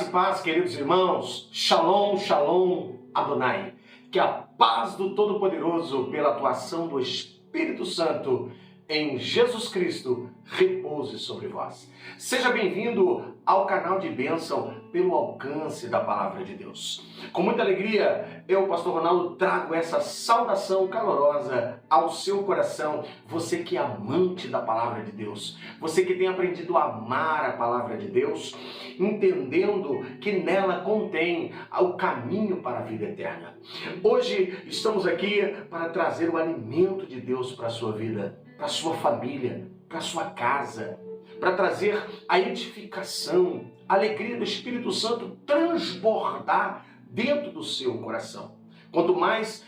e paz, queridos irmãos. Shalom, shalom, Adonai. Que a paz do Todo-Poderoso, pela atuação do Espírito Santo em Jesus Cristo, repouse sobre vós. Seja bem-vindo ao canal de bênção pelo alcance da Palavra de Deus. Com muita alegria, eu, Pastor Ronaldo, trago essa saudação calorosa ao seu coração. Você que é amante da Palavra de Deus, você que tem aprendido a amar a Palavra de Deus, entendendo que nela contém o caminho para a vida eterna. Hoje estamos aqui para trazer o alimento de Deus para a sua vida, para a sua família, para a sua casa, para trazer a edificação, a alegria do Espírito Santo transbordar dentro do seu coração. Quanto mais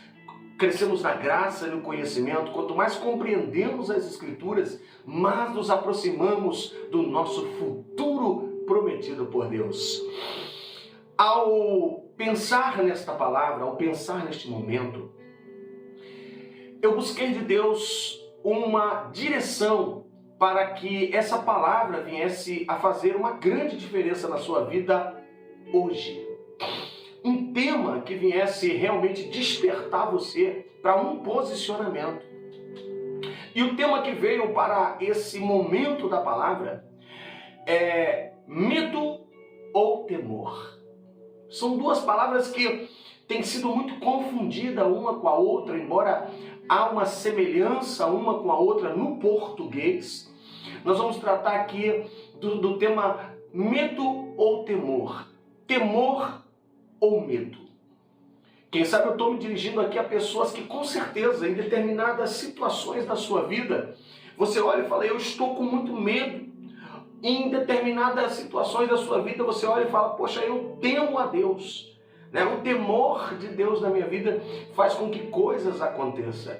crescemos na graça e no conhecimento, quanto mais compreendemos as Escrituras, mais nos aproximamos do nosso futuro prometido por Deus. Ao pensar nesta palavra, ao pensar neste momento, eu busquei de Deus uma direção para que essa palavra viesse a fazer uma grande diferença na sua vida hoje. Um tema que viesse realmente despertar você para um posicionamento. E o tema que veio para esse momento da palavra é medo ou temor. São duas palavras que têm sido muito confundidas uma com a outra, embora há uma semelhança uma com a outra no português. Nós vamos tratar aqui do tema medo ou temor. Temor ou medo. Quem sabe eu estou me dirigindo aqui a pessoas que com certeza em determinadas situações da sua vida, você olha e fala, eu estou com muito medo. Em determinadas situações da sua vida você olha e fala, poxa, eu temo a Deus. O temor de Deus na minha vida faz com que coisas aconteçam.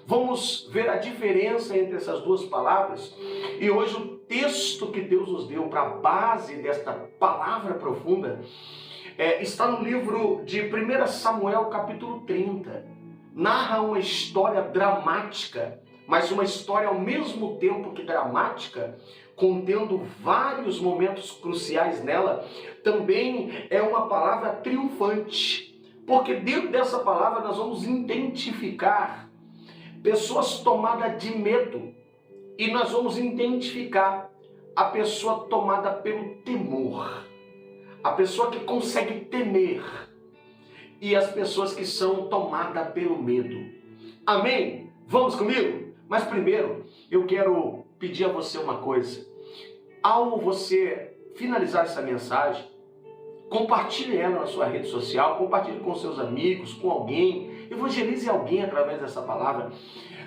Vamos ver a diferença entre essas duas palavras. E hoje o texto que Deus nos deu para a base desta palavra profunda está no livro de 1 Samuel capítulo 30. Narra uma história dramática, mas uma história ao mesmo tempo que dramática, contendo vários momentos cruciais nela. Também é uma palavra triunfante, porque dentro dessa palavra nós vamos identificar pessoas tomadas de medo e nós vamos identificar a pessoa tomada pelo temor, a pessoa que consegue temer e as pessoas que são tomadas pelo medo. Amém? Vamos comigo? Mas primeiro eu quero pedir a você uma coisa. Ao você finalizar essa mensagem, compartilhe ela na sua rede social, compartilhe com seus amigos, com alguém, evangelize alguém através dessa palavra.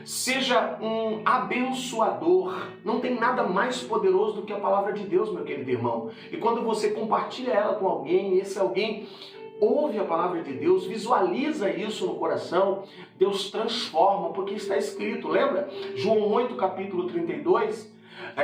Seja um abençoador. Não tem nada mais poderoso do que a palavra de Deus, meu querido irmão. E quando você compartilha ela com alguém, esse alguém ouve a palavra de Deus, visualiza isso no coração, Deus transforma, porque está escrito, lembra? João 8, capítulo 32,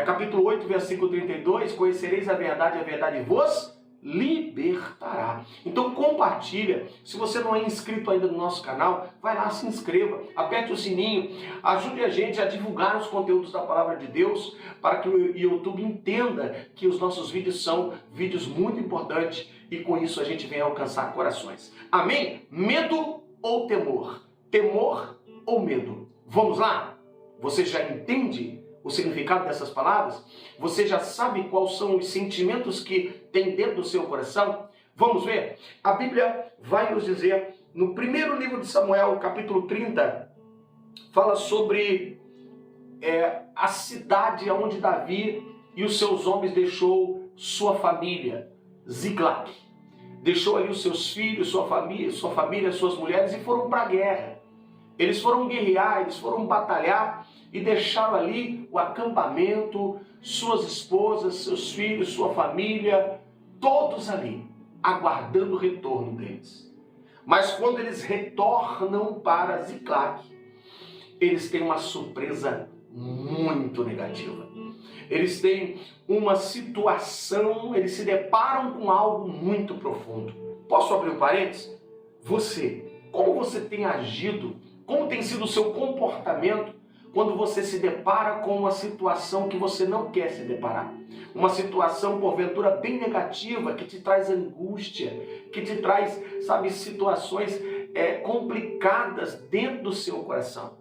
capítulo 8, versículo 32, conhecereis a verdade vos libertará. Então compartilha. Se você não é inscrito ainda no nosso canal, vai lá, se inscreva, aperte o sininho, ajude a gente a divulgar os conteúdos da palavra de Deus, para que o YouTube entenda que os nossos vídeos são vídeos muito importantes e com isso a gente vem alcançar corações. Amém? Medo ou temor? Temor ou medo? Vamos lá? Você já entende o significado dessas palavras? Você já sabe quais são os sentimentos que tem dentro do seu coração? Vamos ver? A Bíblia vai nos dizer, no primeiro livro de Samuel, capítulo 30, fala sobre a cidade onde Davi e os seus homens deixou sua família, Ziklag. Deixou ali os seus filhos, sua família, suas mulheres e foram para a guerra. Eles foram guerrear, eles foram batalhar e deixaram ali o acampamento, suas esposas, seus filhos, sua família, todos ali, aguardando o retorno deles. Mas quando eles retornam para Ziklag, eles têm uma surpresa muito negativa. Eles têm uma situação, eles se deparam com algo muito profundo. Posso abrir um parênteses? Você, como você tem agido, como tem sido o seu comportamento quando você se depara com uma situação que você não quer se deparar. Uma situação, porventura, bem negativa, que te traz angústia, que te traz, sabe, situações complicadas dentro do seu coração.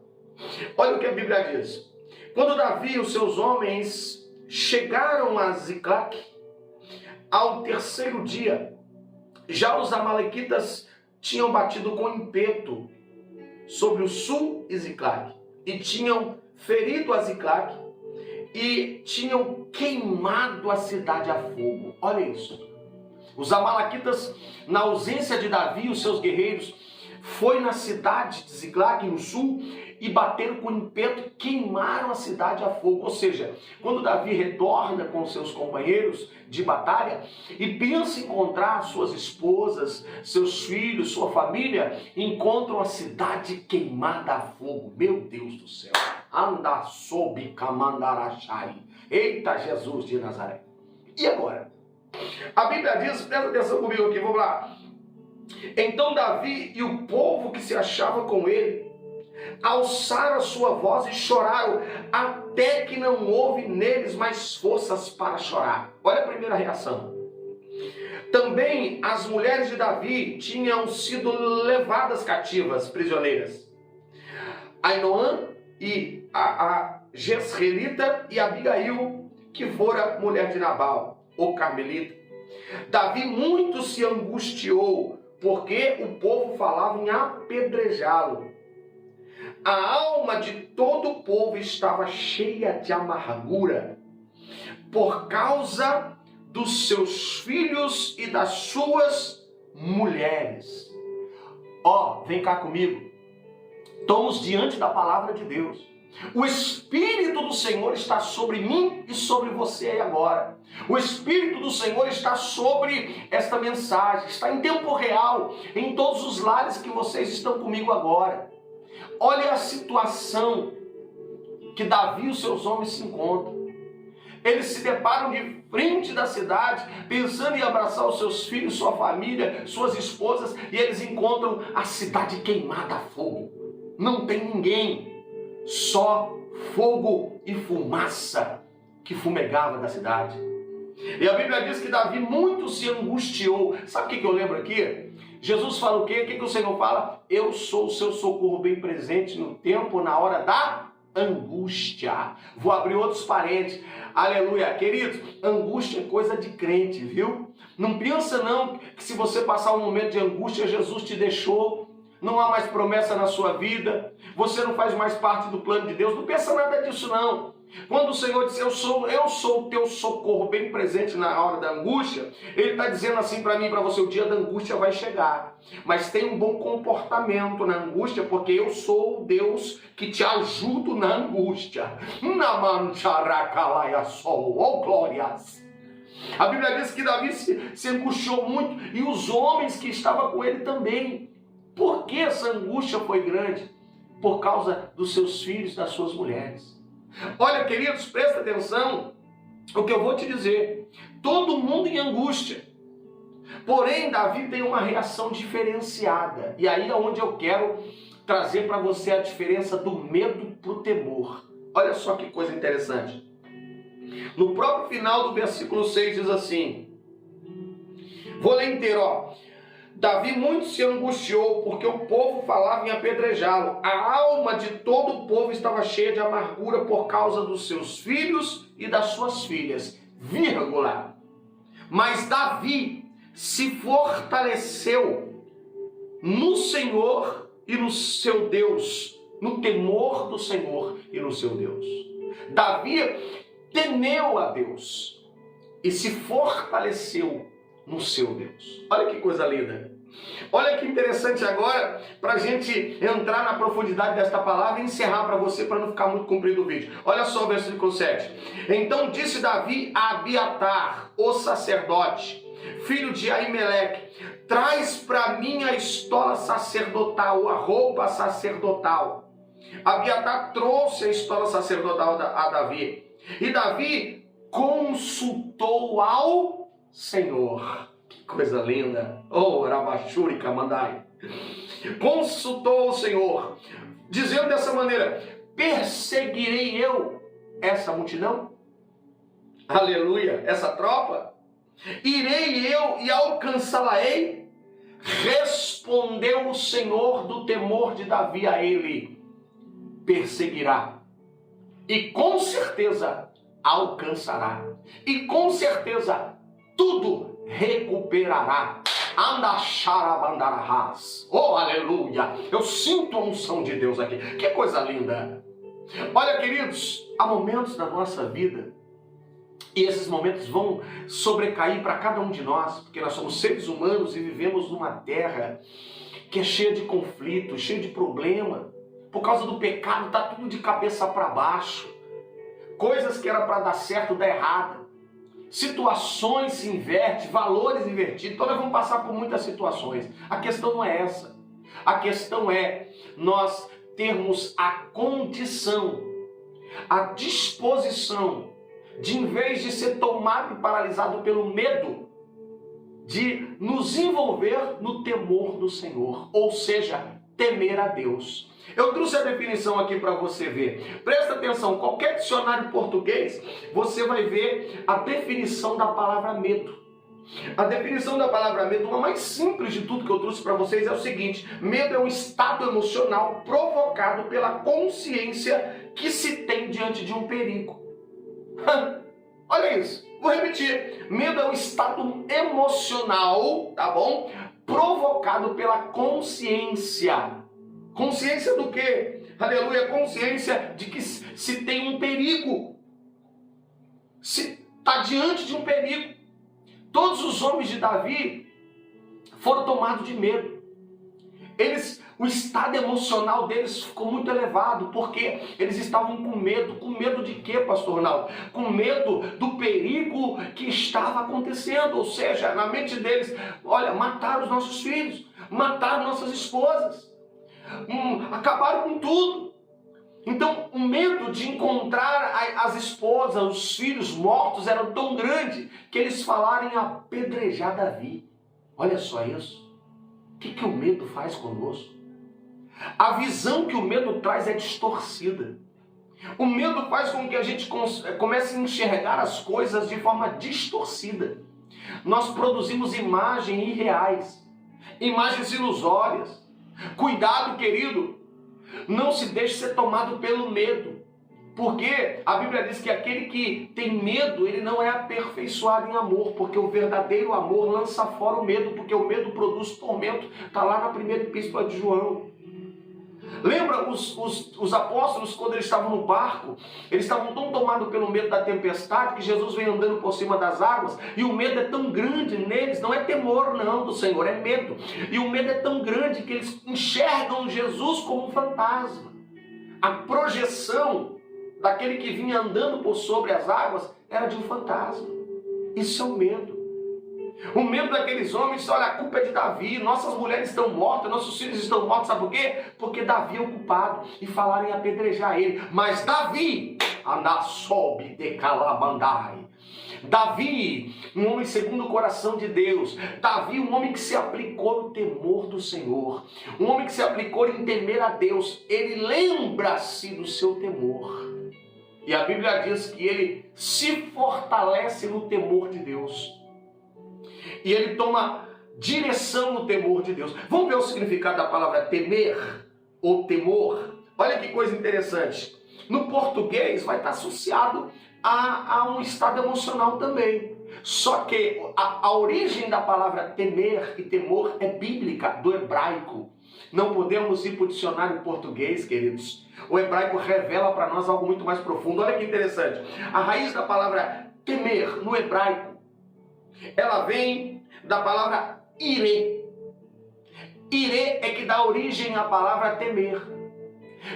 Olha o que a Bíblia diz. Quando Davi e os seus homens chegaram a Ziclague, ao terceiro dia, já os amalequitas tinham batido com ímpeto sobre o sul de Ziclague e tinham ferido a Ziclague e tinham queimado a cidade a fogo. Olha isso. Os amalequitas, na ausência de Davi e os seus guerreiros, foi na cidade de Ziclague, no sul, e bateram com ímpeto e queimaram a cidade a fogo. Ou seja, quando Davi retorna com seus companheiros de batalha e pensa em encontrar suas esposas, seus filhos, sua família, encontram a cidade queimada a fogo. Meu Deus do céu! Anda sob Kamandarachai. Eita Jesus de Nazaré! E agora? A Bíblia diz, presta atenção comigo aqui, vamos lá. Então Davi e o povo que se achava com ele alçaram a sua voz e choraram, até que não houve neles mais forças para chorar. Olha a primeira reação. Também as mulheres de Davi tinham sido levadas cativas, prisioneiras. Ainoã e a Jezreelita e Abigail, que fora mulher de Nabal, o Carmelita. Davi muito se angustiou, porque o povo falava em apedrejá-lo. A alma de todo o povo estava cheia de amargura por causa dos seus filhos e das suas mulheres. Vem cá comigo. Estamos diante da palavra de Deus. O Espírito do Senhor está sobre mim e sobre você aí agora. O Espírito do Senhor está sobre esta mensagem, está em tempo real, em todos os lares que vocês estão comigo agora. Olha a situação que Davi e os seus homens se encontram. Eles se deparam de frente da cidade, pensando em abraçar os seus filhos, sua família, suas esposas, e eles encontram a cidade queimada a fogo. Não tem ninguém, só fogo e fumaça que fumegava da cidade. E a Bíblia diz que Davi muito se angustiou. Sabe o que eu lembro aqui? Jesus fala o quê? O que o Senhor fala? Eu sou o seu socorro bem presente no tempo, na hora da angústia. Vou abrir outros parênteses. Aleluia. Queridos, angústia é coisa de crente, viu? Não pensa não que se você passar um momento de angústia, Jesus te deixou. Não há mais promessa na sua vida. Você não faz mais parte do plano de Deus. Não pensa nada disso não. Quando o Senhor diz, eu sou o teu socorro bem presente na hora da angústia, Ele está dizendo assim para mim e para você, o dia da angústia vai chegar. Mas tem um bom comportamento na angústia, porque eu sou o Deus que te ajudo na angústia. Oh, glórias! A Bíblia diz que Davi se angustiou muito e os homens que estavam com ele também. Por que essa angústia foi grande? Por causa dos seus filhos e das suas mulheres. Olha, queridos, presta atenção o que eu vou te dizer. Todo mundo em angústia. Porém, Davi tem uma reação diferenciada. E aí é onde eu quero trazer para você a diferença do medo para o temor. Olha só que coisa interessante. No próprio final do versículo 6 diz assim. Vou ler inteiro, Davi muito se angustiou, porque o povo falava em apedrejá-lo. A alma de todo o povo estava cheia de amargura por causa dos seus filhos e das suas filhas. Vírgula. Mas Davi se fortaleceu no Senhor e no seu Deus, no temor do Senhor e no seu Deus. Davi temeu a Deus e se fortaleceu no seu Deus. Olha que coisa linda. Olha que interessante agora, para a gente entrar na profundidade desta palavra e encerrar para você, para não ficar muito comprido o vídeo. Olha só o versículo 7. Então disse Davi a Abiatar, o sacerdote, filho de Aimeleque, traz para mim a estola sacerdotal, a roupa sacerdotal. Abiatar trouxe a estola sacerdotal a Davi. E Davi consultou ao Senhor. Que coisa linda. Rabachuri Kamandai. Consultou o Senhor, dizendo dessa maneira: perseguirei eu essa multidão? Aleluia, essa tropa? Irei eu e alcançá-la-ei? Respondeu o Senhor do temor de Davi a ele: perseguirá, e com certeza alcançará, e com certeza tudo recuperará. Andacharabandarahas. Oh, aleluia! Eu sinto a unção de Deus aqui. Que coisa linda! Olha, queridos, há momentos na nossa vida, e esses momentos vão sobrecair para cada um de nós, porque nós somos seres humanos e vivemos numa terra que é cheia de conflito, cheia de problema. Por causa do pecado, está tudo de cabeça para baixo. Coisas que era para dar certo, dá errado. Situações se invertem, valores invertidos. Então nós vamos passar por muitas situações. A questão não é essa. A questão é nós termos a condição, a disposição de, em vez de ser tomado e paralisado pelo medo, de nos envolver no temor do Senhor, ou seja, temer a Deus. Eu trouxe a definição aqui para você ver. Presta atenção, qualquer dicionário português, você vai ver a definição da palavra medo. A definição da palavra medo, uma mais simples de tudo que eu trouxe para vocês, é o seguinte: medo é um estado emocional provocado pela consciência que se tem diante de um perigo. Olha isso, vou repetir. Medo é um estado emocional, tá bom? Provocado pela consciência. Consciência do quê? Aleluia, consciência de que se tem um perigo. Se está diante de um perigo. Todos os homens de Davi foram tomados de medo. O estado emocional deles ficou muito elevado, porque eles estavam com medo. Com medo de quê, pastor Naldo? Com medo do perigo que estava acontecendo. Ou seja, na mente deles, olha, mataram os nossos filhos, mataram nossas esposas, acabaram com tudo. Então, o medo de encontrar as esposas, os filhos mortos era tão grande que eles falaram em apedrejar Davi. Olha só isso. O que o medo faz conosco? A visão que o medo traz é distorcida. O medo faz com que a gente comece a enxergar as coisas de forma distorcida. Nós produzimos imagens irreais, imagens ilusórias. Cuidado, querido, não se deixe ser tomado pelo medo. Porque a Bíblia diz que aquele que tem medo, ele não é aperfeiçoado em amor, porque o verdadeiro amor lança fora o medo, porque o medo produz tormento. Está lá na primeira epístola de João. Lembra os apóstolos, quando eles estavam no barco, eles estavam tão tomados pelo medo da tempestade, que Jesus vem andando por cima das águas, e o medo é tão grande neles, não é temor não do Senhor, é medo. E o medo é tão grande que eles enxergam Jesus como um fantasma. A projeção daquele que vinha andando por sobre as águas era de um fantasma. Isso é o medo. O medo daqueles homens, olha, a culpa é de Davi, nossas mulheres estão mortas, nossos filhos estão mortos, sabe por quê? Porque Davi é o culpado, e falaram em apedrejar ele. Mas Davi, Anassobe de Calabandai, Davi, um homem segundo o coração de Deus, Davi, um homem que se aplicou no temor do Senhor, um homem que se aplicou em temer a Deus, ele lembra-se do seu temor. E a Bíblia diz que ele se fortalece no temor de Deus. E ele toma direção no temor de Deus. Vamos ver o significado da palavra temer ou temor? Olha que coisa interessante. No português vai estar associado a um estado emocional também. Só que a origem da palavra temer e temor é bíblica, do hebraico. Não podemos ir para o dicionário português, queridos. O hebraico revela para nós algo muito mais profundo. Olha que interessante. A raiz da palavra temer no hebraico, ela vem da palavra ire. Ire é que dá origem à palavra temer.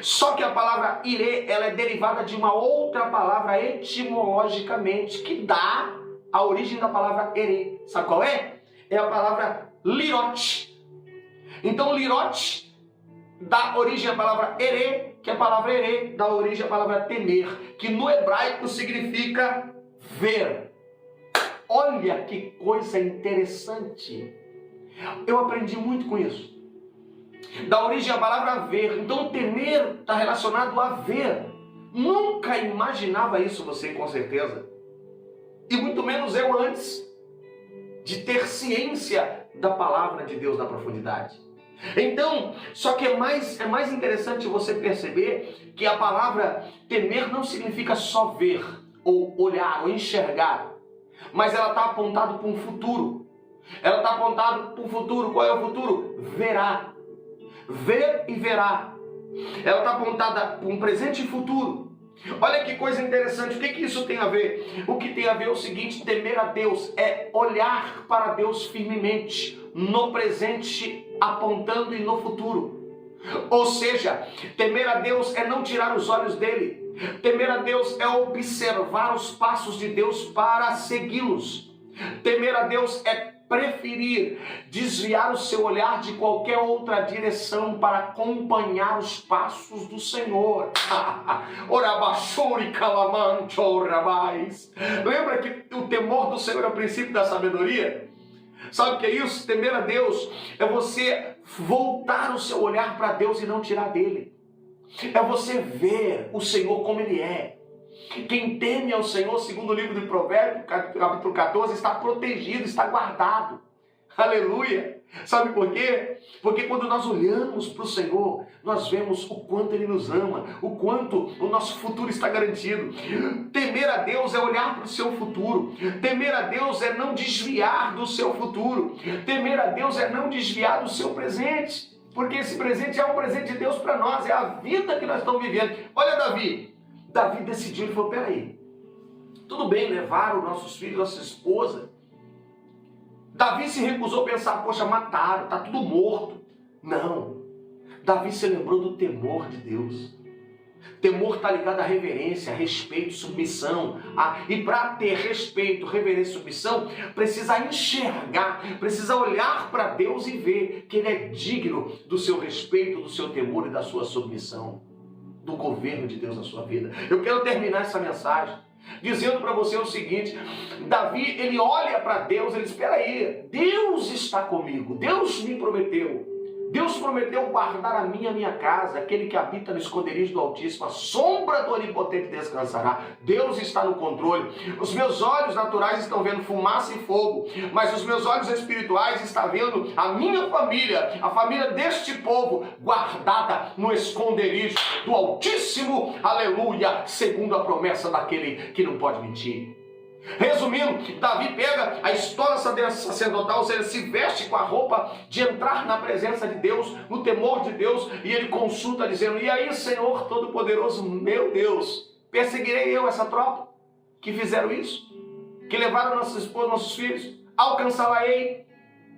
Só que a palavra ire, ela é derivada de uma outra palavra etimologicamente, que dá a origem da palavra ere. Sabe qual é? É a palavra lirote. Então lirote dá origem à palavra ere, que a palavra ere dá origem à palavra temer, que no hebraico significa ver. Olha que coisa interessante. Eu aprendi muito com isso. dá origem à palavra ver. Então temer está relacionado a ver. Nunca imaginava isso você, com certeza. E muito menos eu antes de ter ciência da palavra de Deus na profundidade. Então, só que é mais interessante você perceber que a palavra temer não significa só ver, ou olhar, ou enxergar, mas ela está apontada para um futuro. Ela está apontada para um futuro. Qual é o futuro? Verá. Ver e verá. Ela está apontada para um presente e futuro. Olha que coisa interessante, o que isso tem a ver? O que tem a ver é o seguinte: temer a Deus é olhar para Deus firmemente, no presente apontando e no futuro. Ou seja, temer a Deus é não tirar os olhos dele. Temer a Deus é observar os passos de Deus para segui-los. Temer a Deus é preferir desviar o seu olhar de qualquer outra direção para acompanhar os passos do Senhor. Lembra que o temor do Senhor é o princípio da sabedoria? Sabe o que é isso? Temer a Deus é você voltar o seu olhar para Deus e não tirar dele. É você ver o Senhor como Ele é. Quem teme ao Senhor, segundo o livro de Provérbios, capítulo 14, está protegido, está guardado. Aleluia! Sabe por quê? Porque quando nós olhamos para o Senhor, nós vemos o quanto Ele nos ama, o quanto o nosso futuro está garantido. Temer a Deus é olhar para o seu futuro. Temer a Deus é não desviar do seu futuro. Temer a Deus é não desviar do seu presente. Porque esse presente é um presente de Deus para nós, é a vida que nós estamos vivendo. Olha Davi. Davi decidiu, ele falou, peraí, tudo bem, levaram nossos filhos, nossa esposa. Davi se recusou a pensar, poxa, mataram, está tudo morto. Não, Davi se lembrou do temor de Deus. Temor está ligado à reverência, a respeito, submissão. E para ter respeito, reverência e submissão, precisa enxergar, precisa olhar para Deus e ver que Ele é digno do seu respeito, do seu temor e da sua submissão. Do governo de Deus na sua vida. Eu quero terminar essa mensagem dizendo para você o seguinte: Davi, ele olha para Deus, ele diz, espera aí, Deus está comigo, Deus me prometeu. Deus prometeu guardar a minha casa, aquele que habita no esconderijo do Altíssimo, a sombra do Onipotente descansará. Deus está no controle. Os meus olhos naturais estão vendo fumaça e fogo, mas os meus olhos espirituais estão vendo a minha família, a família deste povo, guardada no esconderijo do Altíssimo, aleluia, segundo a promessa daquele que não pode mentir. Resumindo, Davi pega a história sacerdotal, ou seja, se veste com a roupa de entrar na presença de Deus, no temor de Deus, e ele consulta dizendo, e aí, Senhor Todo-Poderoso, meu Deus, perseguirei eu essa tropa que fizeram isso, que levaram nossas esposas, nossos filhos, alcançá-la-ei.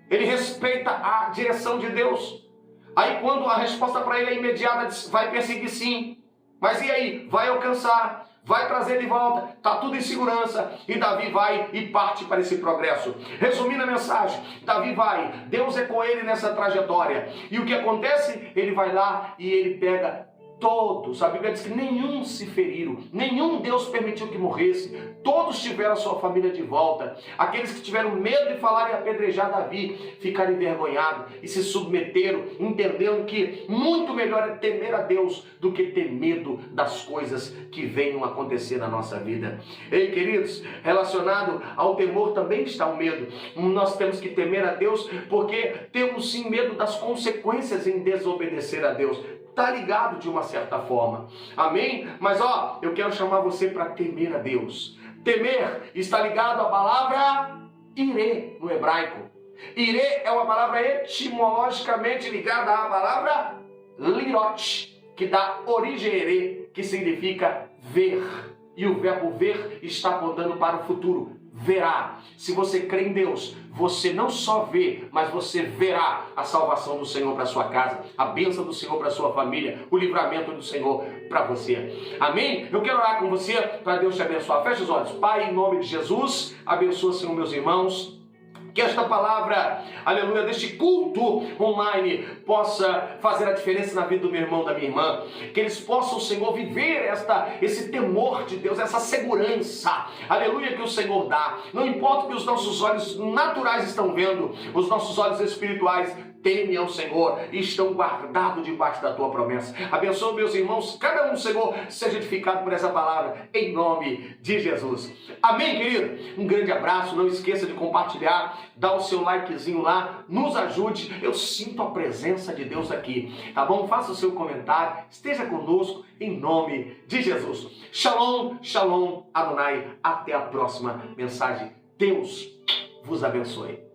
Ele respeita a direção de Deus. Aí quando a resposta para ele é imediata, diz, vai perseguir sim, mas e aí, vai alcançar, vai trazer de volta, está tudo em segurança, e Davi vai e parte para esse progresso. Resumindo a mensagem, Davi vai, Deus é com ele nessa trajetória, e o que acontece? Ele vai lá e ele pega todos, a Bíblia diz que nenhum se feriram, nenhum Deus permitiu que morresse, todos tiveram a sua família de volta. Aqueles que tiveram medo de falar e apedrejar Davi, ficaram envergonhados e se submeteram, entendendo que muito melhor é temer a Deus do que ter medo das coisas que venham acontecer na nossa vida. Ei, queridos, relacionado ao temor também está o medo. Nós temos que temer a Deus porque temos sim medo das consequências em desobedecer a Deus. Está ligado de uma certa forma, amém? Mas eu quero chamar você para temer a Deus. Temer está ligado à palavra irê no hebraico. Irê é uma palavra etimologicamente ligada à palavra lirot, que dá origem a erê, que significa ver. E o verbo ver está apontando para o futuro. Verá. Se você crê em Deus, você não só vê, mas você verá a salvação do Senhor para sua casa, a bênção do Senhor para sua família, o livramento do Senhor para você. Amém? Eu quero orar com você para Deus te abençoar. Feche os olhos. Pai, em nome de Jesus, abençoa, Senhor, meus irmãos. Que esta palavra, aleluia, deste culto online possa fazer a diferença na vida do meu irmão, da minha irmã. Que eles possam, Senhor, viver esse temor de Deus, essa segurança, aleluia, que o Senhor dá. Não importa o que os nossos olhos naturais estão vendo, os nossos olhos espirituais temem ao Senhor e estão guardados debaixo da tua promessa. Abençoa meus irmãos, cada um, Senhor, seja edificado por essa palavra, em nome de Jesus. Amém, querido? Um grande abraço, não esqueça de compartilhar, dá o seu likezinho lá, nos ajude. Eu sinto a presença de Deus aqui, tá bom? Faça o seu comentário, esteja conosco, em nome de Jesus. Shalom, shalom, Adonai. Até a próxima mensagem. Deus vos abençoe.